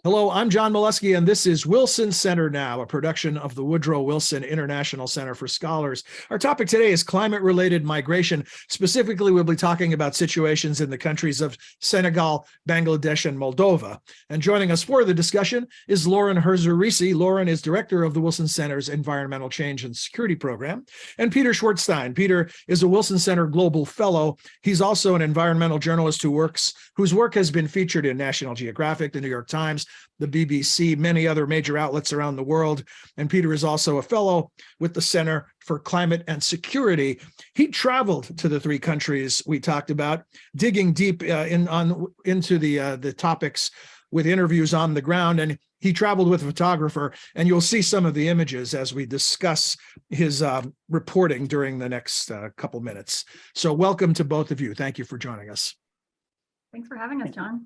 Hello, I'm John Molesky, and this is Wilson Center Now, a production of the Woodrow Wilson International Center for Scholars. Our topic today is climate-related migration. Specifically, we'll be talking about situations in the countries of Senegal, Bangladesh, and Moldova. And joining us for the discussion is Lauren Herzer Risi. Lauren is director of the Wilson Center's Environmental Change and Security Program. And Peter Schwartzstein. Peter is a Wilson Center Global Fellow. He's also an environmental journalist whose work has been featured in National Geographic, the New York Times, the BBC, many other major outlets around the world. And Peter is also a fellow with the Center for Climate and Security. He traveled to the three countries we talked about, digging deep into the topics with interviews on the ground. And he traveled with a photographer, and you'll see some of the images as we discuss his reporting during the next couple minutes. So welcome to both of you. Thank you for joining us. Thanks for having us, John.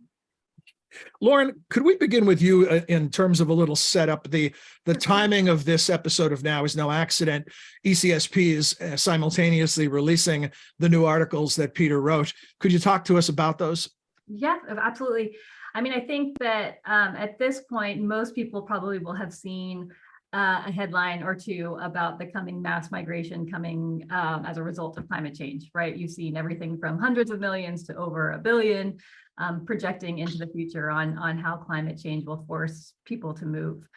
Lauren, could we begin with you in terms of a little setup? The timing of this episode of Now is no accident. ECSP is simultaneously releasing the new articles that Peter wrote. Could you talk to us about those? Yeah, absolutely. I mean, I think that at this point, most people probably will have seen a headline or two about the coming mass migration coming as a result of climate change, right? You've seen everything from hundreds of millions to over 1 billion. Projecting into the future on how climate change will force people to move.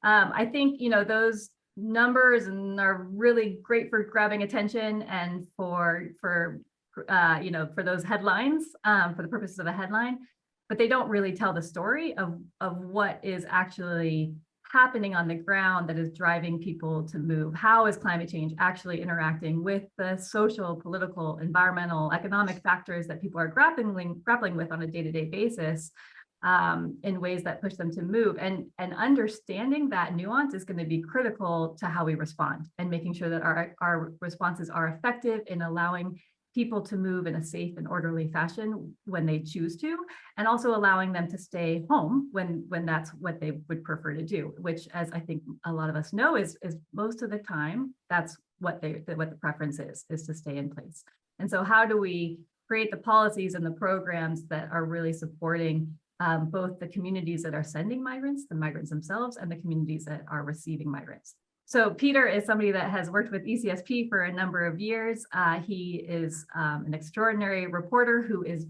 I think, those numbers are really great for grabbing attention and for those headlines, for the purposes of a headline, but they don't really tell the story of what is actually happening on the ground that is driving people to move. How is climate change actually interacting with the social, political, environmental, economic factors that people are grappling with on a day-to-day basis in ways that push them to move? And understanding that nuance is going to be critical to how we respond and making sure that our responses are effective in allowing people to move in a safe and orderly fashion when they choose to, and also allowing them to stay home when that's what they would prefer to do, which, as I think a lot of us know, is most of the time that's what the preference is to stay in place. And so how do we create the policies and the programs that are really supporting both the communities that are sending migrants, the migrants themselves, and the communities that are receiving migrants? So Peter is somebody that has worked with ECSP for a number of years. He is an extraordinary reporter who is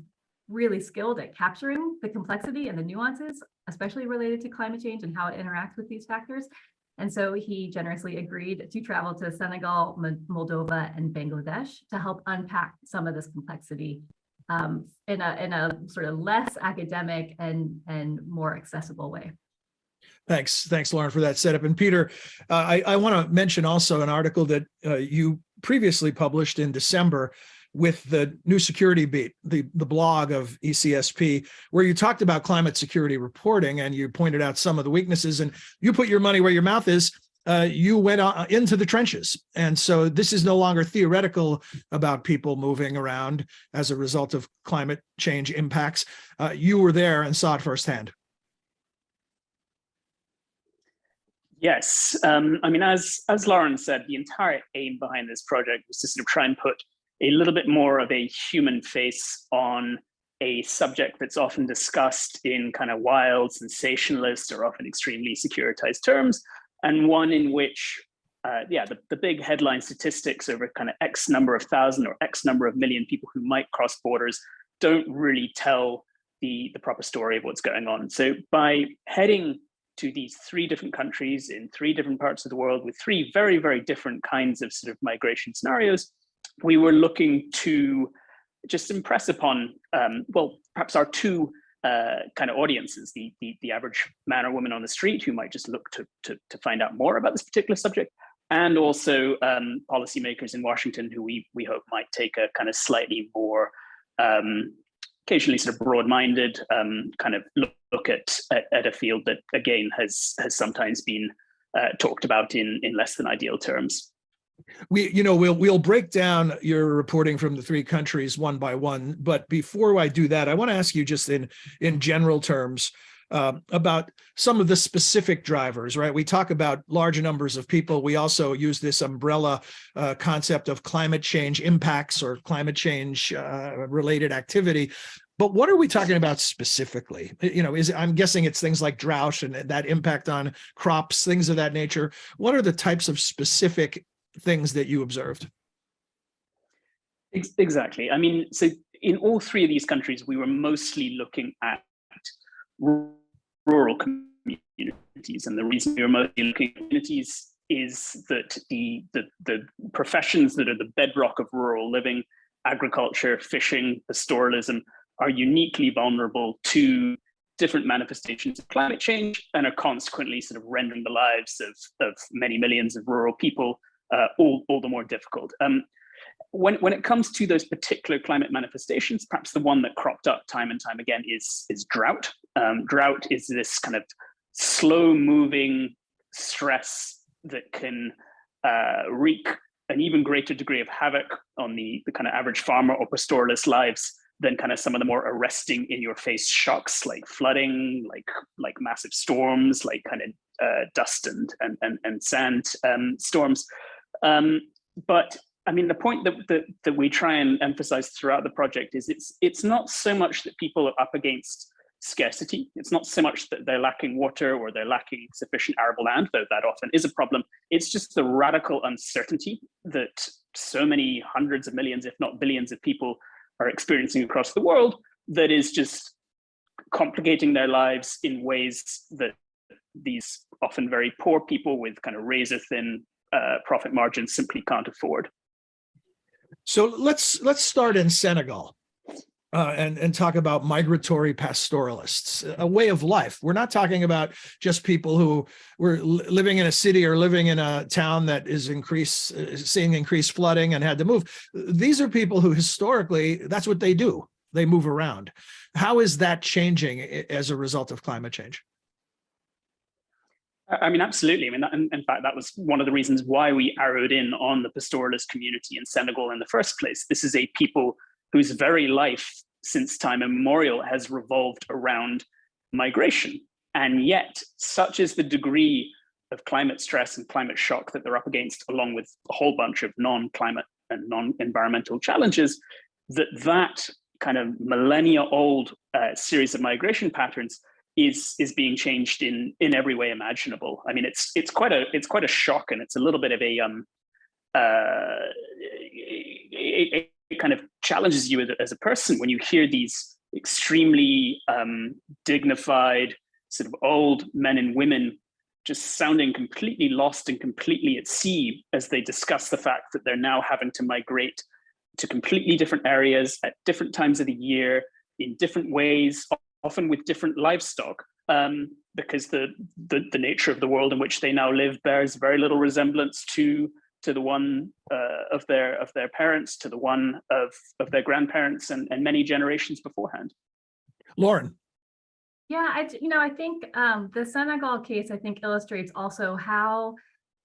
really skilled at capturing the complexity and the nuances, especially related to climate change and how it interacts with these factors. And so he generously agreed to travel to Senegal, Moldova, and Bangladesh to help unpack some of this complexity in a sort of less academic and more accessible way. Thanks, Lauren, for that setup. And Peter, I want to mention also an article that you previously published in December with the New Security Beat, the blog of ECSP, where you talked about climate security reporting and you pointed out some of the weaknesses, and you put your money where your mouth is. You went into the trenches. And so this is no longer theoretical about people moving around as a result of climate change impacts. You were there and saw it firsthand. Yes, I mean, as Lauren said, the entire aim behind this project was to sort of try and put a little bit more of a human face on a subject that's often discussed in kind of wild, sensationalist, or often extremely securitized terms, and one in which, the big headline statistics over kind of X number of thousand or X number of million people who might cross borders don't really tell the proper story of what's going on. So by heading to these three different countries in three different parts of the world with three very, very different kinds of sort of migration scenarios, we were looking to just impress upon, perhaps our two kind of audiences, the average man or woman on the street who might just look to find out more about this particular subject, and also policymakers in Washington who we hope might take a kind of slightly more occasionally sort of broad-minded kind of look at a field that, again, has sometimes been talked about in less than ideal terms. We'll break down your reporting from the three countries one by one, but before I do that, I want to ask you just in general terms about some of the specific drivers, right? We talk about large numbers of people. We also use this umbrella concept of climate change impacts or climate change related activity. But what are we talking about specifically? I'm guessing it's things like drought and that impact on crops, things of that nature. What are the types of specific things that you observed? Exactly. I mean, so in all three of these countries, we were mostly looking at rural communities. And the reason we were mostly looking at communities is that the professions that are the bedrock of rural living, agriculture, fishing, pastoralism, are uniquely vulnerable to different manifestations of climate change and are consequently sort of rendering the lives of many millions of rural people all the more difficult. When it comes to those particular climate manifestations, perhaps the one that cropped up time and time again is drought. Drought is this kind of slow-moving stress that can wreak an even greater degree of havoc on the kind of average farmer or pastoralist lives than kind of some of the more arresting in-your-face shocks like flooding, like massive storms, like kind of dust and sand storms. But I mean, the point that we try and emphasize throughout the project is it's not so much that people are up against scarcity. It's not so much that they're lacking water or they're lacking sufficient arable land, though that often is a problem. It's just the radical uncertainty that so many hundreds of millions, if not billions of people are experiencing across the world that is just complicating their lives in ways that these often very poor people with kind of razor thin profit margins simply can't afford. So let's start in Senegal and talk about migratory pastoralists, a way of life. We're not talking about just people who were living in a city or living in a town that is seeing increased flooding and had to move. These are people who historically, that's what they do. They move around. How is that changing as a result of climate change? I mean, absolutely. I mean, in fact, that was one of the reasons why we arrowed in on the pastoralist community in Senegal in the first place. This is a people whose very life since time immemorial has revolved around migration. And yet, such is the degree of climate stress and climate shock that they're up against, along with a whole bunch of non-climate and non-environmental challenges, that kind of millennia-old series of migration patterns is being changed in every way imaginable. I mean, it's quite a shock, and it's a little bit of it kind of challenges you as a person when you hear these extremely dignified sort of old men and women just sounding completely lost and completely at sea as they discuss the fact that they're now having to migrate to completely different areas at different times of the year in different ways, often with different livestock, because the nature of the world in which they now live bears very little resemblance to the one of their parents, to the one of their grandparents, and many generations beforehand. Lauren. Yeah, I think the Senegal case, I think, illustrates also how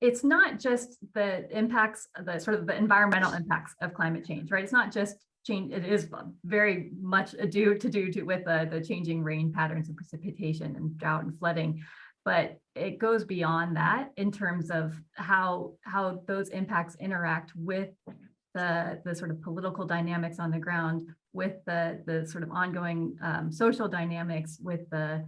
it's not just the impacts, the sort of the environmental impacts of climate change, right? It's not just change. It is very much with the changing rain patterns and precipitation and drought and flooding, but it goes beyond that in terms of how those impacts interact with the sort of political dynamics on the ground, with the sort of ongoing social dynamics, with the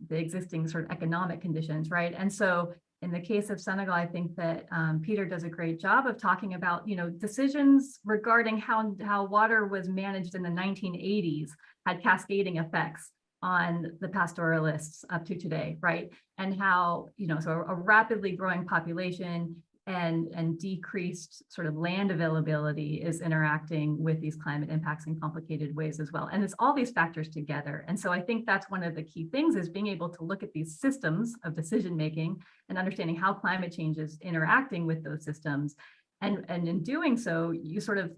existing sort of economic conditions, right? And so in the case of Senegal, I think that Peter does a great job of talking about, decisions regarding how water was managed in the 1980s had cascading effects on the pastoralists up to today, right? And how, so a rapidly growing population and decreased sort of land availability is interacting with these climate impacts in complicated ways as well. And it's all these factors together. And so I think that's one of the key things, is being able to look at these systems of decision-making and understanding how climate change is interacting with those systems. And in doing so, you sort of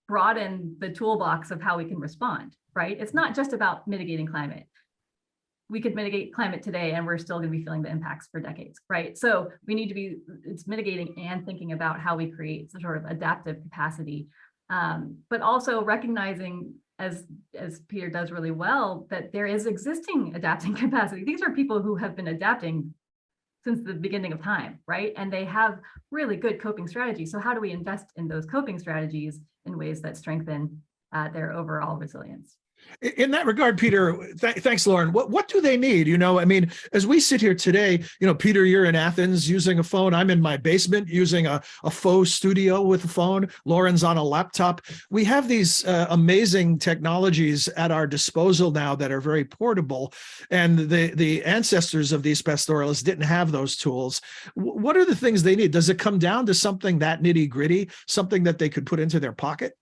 broaden the toolbox of how we can respond, right? It's not just about mitigating climate. We could mitigate climate today and we're still going to be feeling the impacts for decades, right? So we need to be, it's mitigating and thinking about how we create some sort of adaptive capacity, but also recognizing, as Peter does really well, that there is existing adapting capacity. These are people who have been adapting since the beginning of time, right? And they have really good coping strategies. So how do we invest in those coping strategies in ways that strengthen their overall resilience. In that regard, Peter, thanks, Lauren. What do they need? I mean, as we sit here today, Peter, you're in Athens using a phone. I'm in my basement using a faux studio with a phone. Lauren's on a laptop. We have these amazing technologies at our disposal now that are very portable. And the ancestors of these pastoralists didn't have those tools. What are the things they need? Does it come down to something that nitty gritty, something that they could put into their pocket?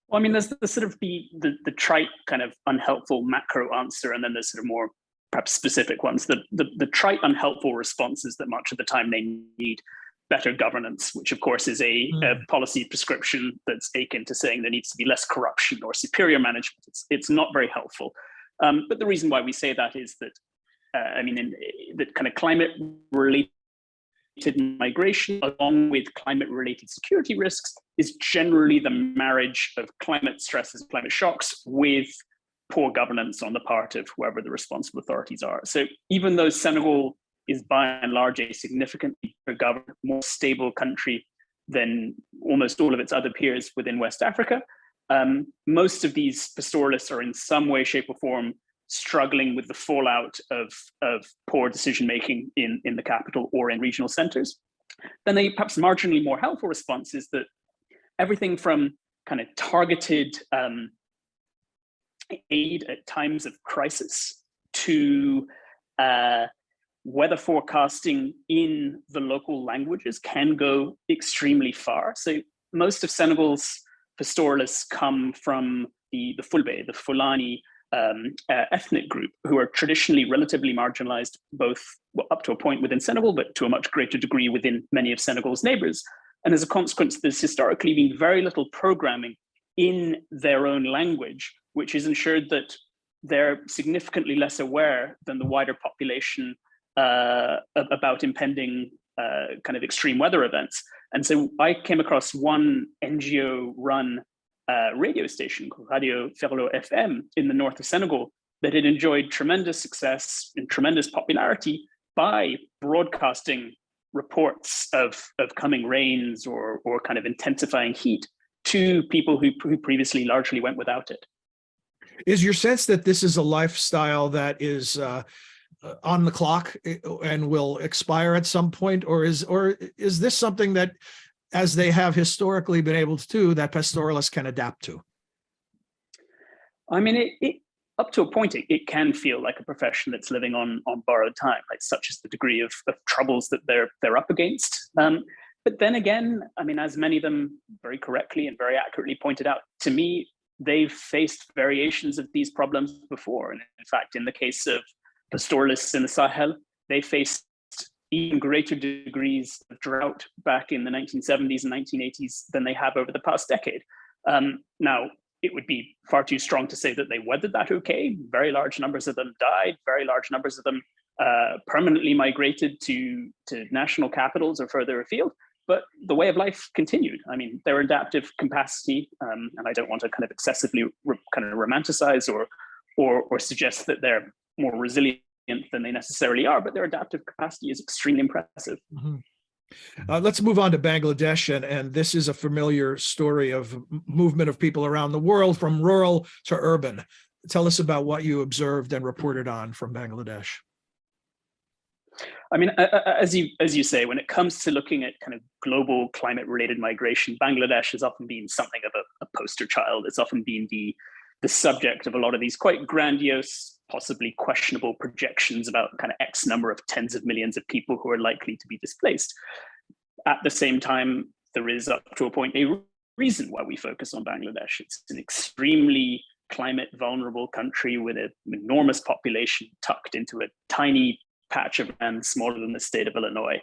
Well, I mean, there's the sort of the trite kind of unhelpful macro answer, and then there's sort of more perhaps specific ones. The trite unhelpful response is that much of the time they need better governance, which of course is a policy prescription that's akin to saying there needs to be less corruption or superior management. It's not very helpful. But the reason why we say that is that, that kind of climate-related migration, along with climate-related security risks, is generally the marriage of climate stresses, climate shocks, with poor governance on the part of whoever the responsible authorities are. So even though Senegal is by and large a significantly better governed, more stable country than almost all of its other peers within West Africa, most of these pastoralists are in some way, shape, or form struggling with the fallout of poor decision-making in the capital or in regional centers. Then a perhaps marginally more helpful response is that everything from kind of targeted aid at times of crisis to weather forecasting in the local languages can go extremely far. So most of Senegal's pastoralists come from the Fulbe, the Fulani ethnic group, who are traditionally relatively marginalized, both up to a point within Senegal, but to a much greater degree within many of Senegal's neighbors. And as a consequence, there's historically been very little programming in their own language, which has ensured that they're significantly less aware than the wider population about impending kind of extreme weather events. And so I came across one NGO-run radio station called Radio Ferlo FM in the north of Senegal that had enjoyed tremendous success and tremendous popularity by broadcasting reports of coming rains or kind of intensifying heat to people who previously largely went without it. Is your sense that this is a lifestyle that is on the clock and will expire at some point, or is this something that, as they have historically been able to do, that pastoralists can adapt to? I mean, it up to a point, it can feel like a profession that's living on borrowed time, like such is the degree of troubles that they're up against. But then again, I mean, as many of them very correctly and very accurately pointed out to me, they've faced variations of these problems before. And in fact, in the case of pastoralists in the Sahel, they faced even greater degrees of drought back in the 1970s and 1980s than they have over the past decade. Now, it would be far too strong to say that they weathered that okay. Very large numbers of them died. Very large numbers of them permanently migrated to national capitals or further afield. But the way of life continued. I mean, their adaptive capacity, and I don't want to kind of excessively kind of romanticize or suggest that they're more resilient than they necessarily are, but their adaptive capacity is extremely impressive. Mm-hmm. Let's move on to Bangladesh, and this is a familiar story of movement of people around the world from rural to urban. Tell us about what you observed and reported on from Bangladesh. I mean, as you say, when it comes to looking at kind of global climate-related migration, Bangladesh has often been something of a poster child. It's often been the subject of a lot of these quite grandiose, possibly questionable projections about kind of X number of tens of millions of people who are likely to be displaced. At the same time, there is up to a point a reason why we focus on Bangladesh. It's an extremely climate vulnerable country with an enormous population tucked into a tiny patch of land smaller than the state of Illinois.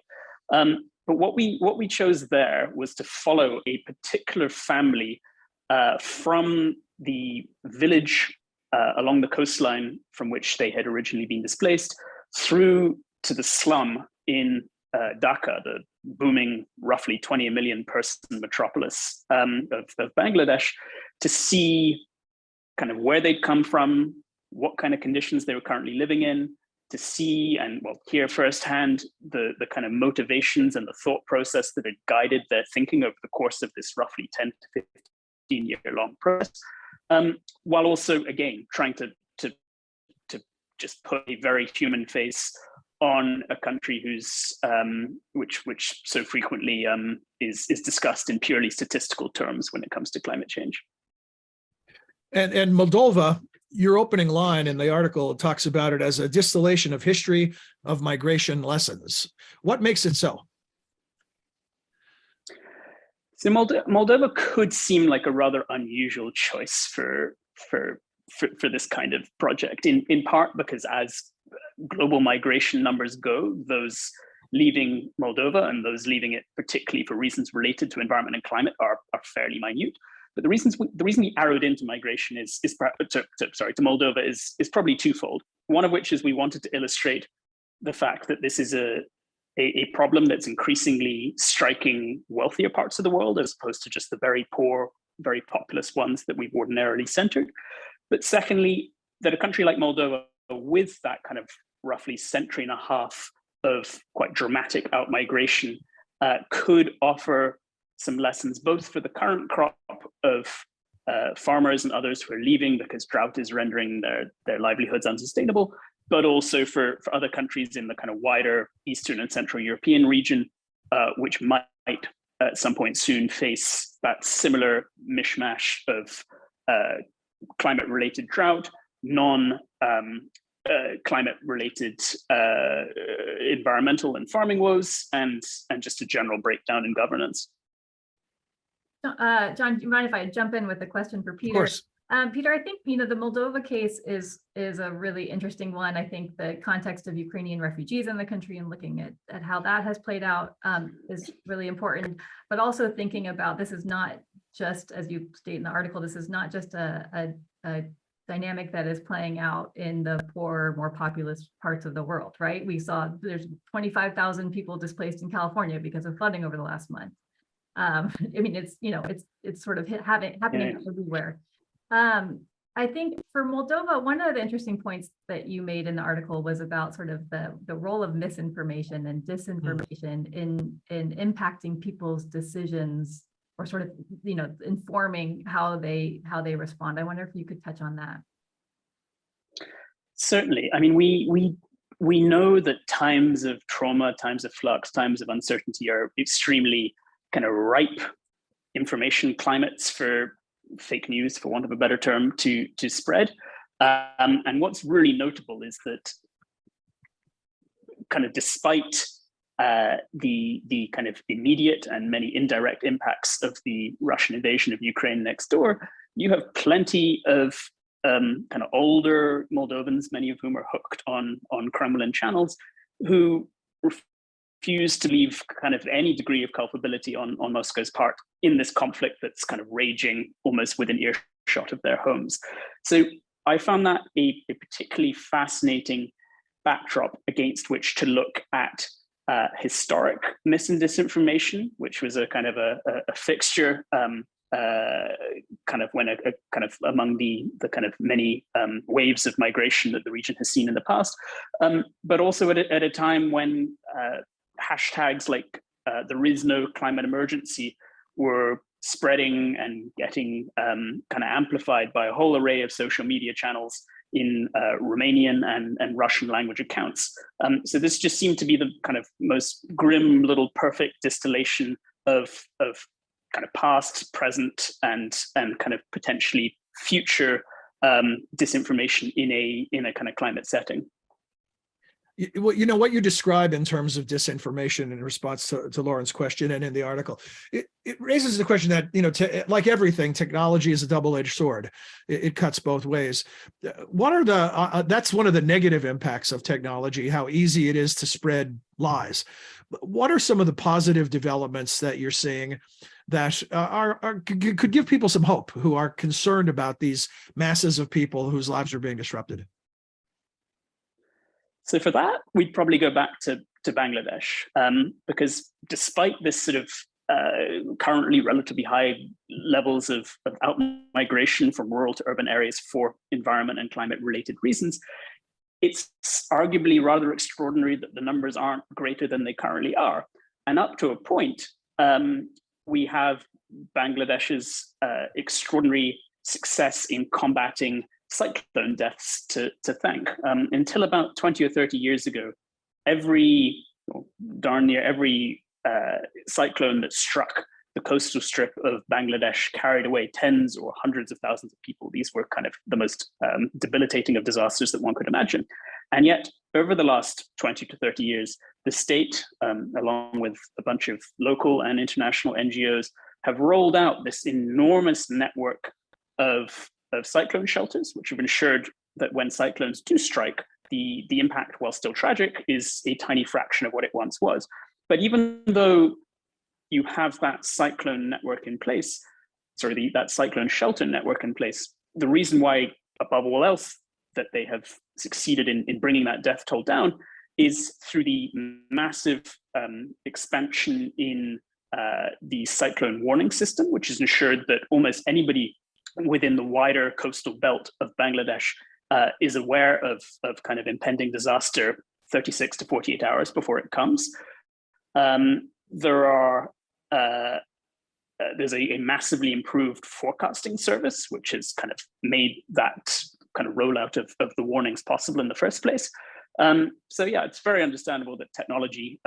But what we chose there was to follow a particular family from the village along the coastline from which they had originally been displaced through to the slum in Dhaka, the booming, roughly 20 million person metropolis of Bangladesh, to see kind of where they'd come from, what kind of conditions they were currently living in, to see and hear firsthand the kind of motivations and the thought process that had guided their thinking over the course of this roughly 10 to 15-year-long process, while also, again, trying to just put a very human face on a country whose which so frequently is discussed in purely statistical terms when it comes to climate change. And Moldova, your opening line in the article talks about it as a distillation of history of migration lessons. What makes it so? So Moldova could seem like a rather unusual choice for this kind of project, in part because as global migration numbers go, those leaving Moldova and those leaving it particularly for reasons related to environment and climate are fairly minute. But the reason we arrowed into migration to Moldova is probably twofold. One of which is we wanted to illustrate the fact that this is a problem that's increasingly striking wealthier parts of the world, as opposed to just the very poor, very populous ones that we've ordinarily centered. But secondly, that a country like Moldova, with that kind of roughly century and a half of quite dramatic outmigration, could offer some lessons, both for the current crop of farmers and others who are leaving because drought is rendering their livelihoods unsustainable, but also for other countries in the kind of wider Eastern and Central European region, which might at some point soon face that similar mishmash of climate-related drought, climate-related environmental and farming woes, and just a general breakdown in governance. John, do you mind if I jump in with a question for Peter? Of course. Peter, I think the Moldova case is a really interesting one. I think the context of Ukrainian refugees in the country and looking at how that has played out is really important. But also thinking about, this is not just, as you state in the article, this is not just a dynamic that is playing out in the poorer, more populous parts of the world, right? We saw there's 25,000 people displaced in California because of flooding over the last month. I mean, it's sort of happening everywhere. I think for Moldova, one of the interesting points that you made in the article was about sort of the role of misinformation and disinformation in impacting people's decisions, or sort of informing how they respond. I wonder if you could touch on that. Certainly. I mean, we know that times of trauma, times of flux, times of uncertainty are extremely kind of ripe information climates for fake news, for want of a better term, to spread. And what's really notable is that kind of despite the kind of immediate and many indirect impacts of the Russian invasion of Ukraine next door, you have plenty of kind of older Moldovans, many of whom are hooked on Kremlin channels, who refuse to leave kind of any degree of culpability on Moscow's part in this conflict that's kind of raging almost within earshot of their homes. So I found that a particularly fascinating backdrop against which to look at historic mis and disinformation, which was a kind of a fixture kind of when kind of among the kind of many waves of migration that the region has seen in the past, but also at a time when hashtags like there is no climate emergency were spreading and getting kind of amplified by a whole array of social media channels in Romanian and Russian language accounts. So this just seemed to be the kind of most grim little perfect distillation of kind of past, present, and kind of potentially future disinformation in a kind of climate setting. What you describe in terms of disinformation in response to Lauren's question and in the article, it raises the question that, like everything, technology is a double-edged sword. It cuts both ways. What are that's one of the negative impacts of technology, how easy it is to spread lies. What are some of the positive developments that you're seeing that could give people some hope who are concerned about these masses of people whose lives are being disrupted? So for that, we'd probably go back to Bangladesh, because despite this sort of currently relatively high levels of out-migration from rural to urban areas for environment and climate-related reasons, it's arguably rather extraordinary that the numbers aren't greater than they currently are. And up to a point, we have Bangladesh's extraordinary success in combating cyclone deaths to thank. Until about 20 or 30 years ago, darn near every cyclone that struck the coastal strip of Bangladesh carried away tens or hundreds of thousands of people. These were kind of the most debilitating of disasters that one could imagine. And yet, over the last 20 to 30 years, the state, along with a bunch of local and international NGOs, have rolled out this enormous network of cyclone shelters, which have ensured that when cyclones do strike, the impact, while still tragic, is a tiny fraction of what it once was. But even though you have that cyclone network in place, that cyclone shelter network in place, the reason why, above all else, that they have succeeded in bringing that death toll down is through the massive expansion in the cyclone warning system, which has ensured that almost anybody within the wider coastal belt of Bangladesh is aware of kind of impending disaster 36 to 48 hours before it comes. There's a massively improved forecasting service, which has kind of made that kind of rollout of the warnings possible in the first place. So yeah, it's very understandable that technology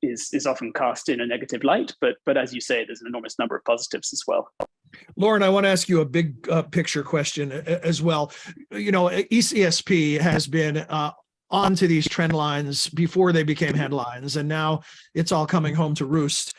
is often cast in a negative light, but as you say, there's an enormous number of positives as well. Lauren, I want to ask you a big picture question as well. You know, ECSP has been onto these trend lines before they became headlines, and now it's all coming home to roost.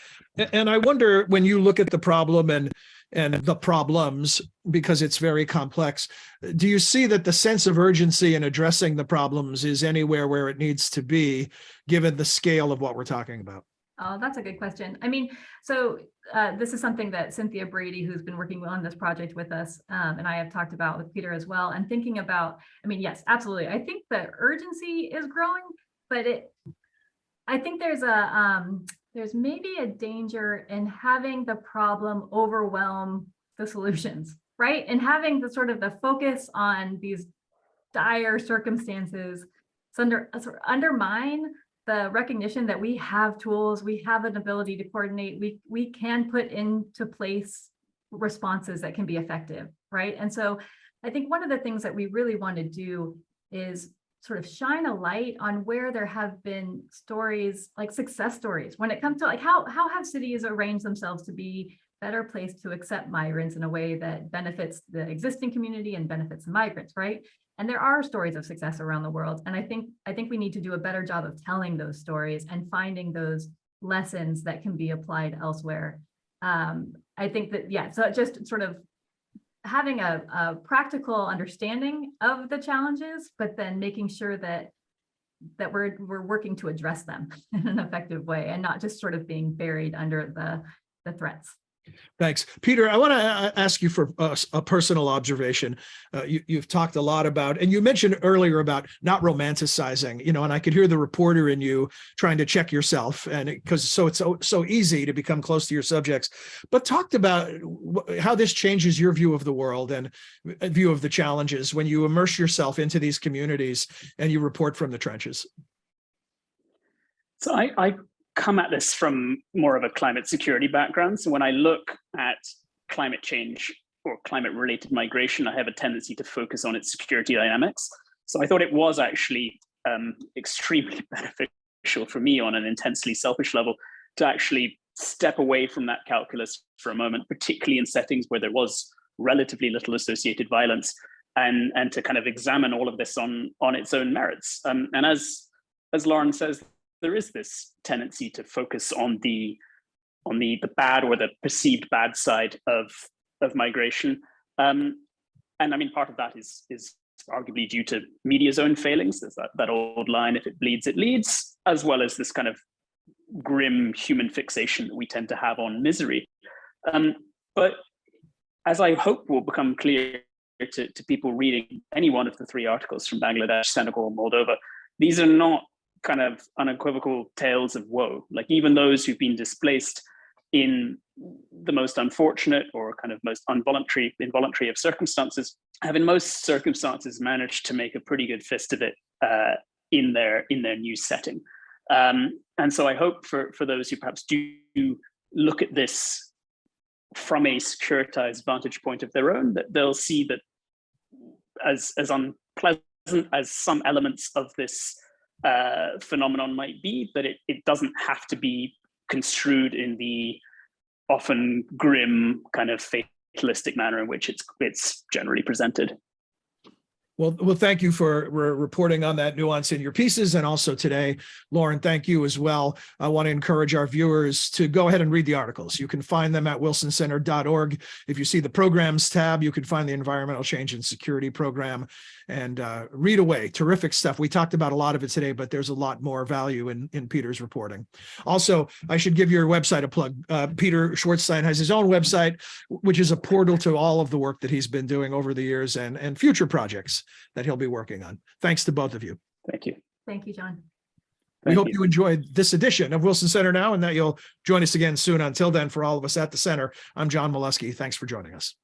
And I wonder, when you look at the problem and the problems, because it's very complex, do you see that the sense of urgency in addressing the problems is anywhere where it needs to be, given the scale of what we're talking about? Oh, that's a good question. I mean, so this is something that Cynthia Brady, who's been working on this project with us, and I have talked about with Peter as well, and thinking about, I mean, yes, absolutely. I think the urgency is growing, but I think there's maybe a danger in having the problem overwhelm the solutions, right? And having the sort of the focus on these dire circumstances undermine the recognition that we have tools, we have an ability to coordinate, we can put into place responses that can be effective, right? And so I think one of the things that we really want to do is sort of shine a light on where there have been stories, like success stories, when it comes to like how have cities arranged themselves to be better placed to accept migrants in a way that benefits the existing community and benefits the migrants, right? And there are stories of success around the world. And I think we need to do a better job of telling those stories and finding those lessons that can be applied elsewhere. I think that, yeah, so just sort of having a practical understanding of the challenges, but then making sure that we're working to address them in an effective way and not just sort of being buried under the threats. Thanks. Peter, I want to ask you for a personal observation. You've talked a lot about, and you mentioned earlier about not romanticizing, you know, and I could hear the reporter in you trying to check yourself, and because it's so easy to become close to your subjects, but talked about how this changes your view of the world and view of the challenges when you immerse yourself into these communities and you report from the trenches. So I come at this from more of a climate security background. So when I look at climate change or climate related migration, I have a tendency to focus on its security dynamics. So I thought it was actually extremely beneficial for me on an intensely selfish level to actually step away from that calculus for a moment, particularly in settings where there was relatively little associated violence, and to kind of examine all of this on its own merits. And as Lauren says, there is this tendency to focus on the bad or the perceived bad side of migration, and I mean, part of that is arguably due to media's own failings. There's that old line: "If it bleeds, it leads," as well as this kind of grim human fixation that we tend to have on misery. But as I hope will become clear to people reading any one of the three articles from Bangladesh, Senegal, Moldova, these are not kind of unequivocal tales of woe. Like, even those who've been displaced in the most unfortunate or kind of most involuntary of circumstances have in most circumstances managed to make a pretty good fist of it in their new setting. And so I hope for those who perhaps do look at this from a securitized vantage point of their own, that they'll see that as unpleasant as some elements of this phenomenon might be, that it doesn't have to be construed in the often grim kind of fatalistic manner in which it's generally presented. Well, thank you for reporting on that nuance in your pieces, and also today, Lauren, thank you as well. I want to encourage our viewers to go ahead and read the articles. You can find them at wilsoncenter.org. If you see the programs tab, you can find the Environmental Change and Security Program, and read away. Terrific stuff. We talked about a lot of it today, but there's a lot more value in Peter's reporting. Also, I should give your website a plug. Peter Schwartzstein has his own website, which is a portal to all of the work that he's been doing over the years and future projects that he'll be working on. Thanks to both of you. Thank you. Thank you, John. We hope you enjoyed this edition of Wilson Center Now, and that you'll join us again soon. Until then, for all of us at the center, I'm John Molesky. Thanks for joining us.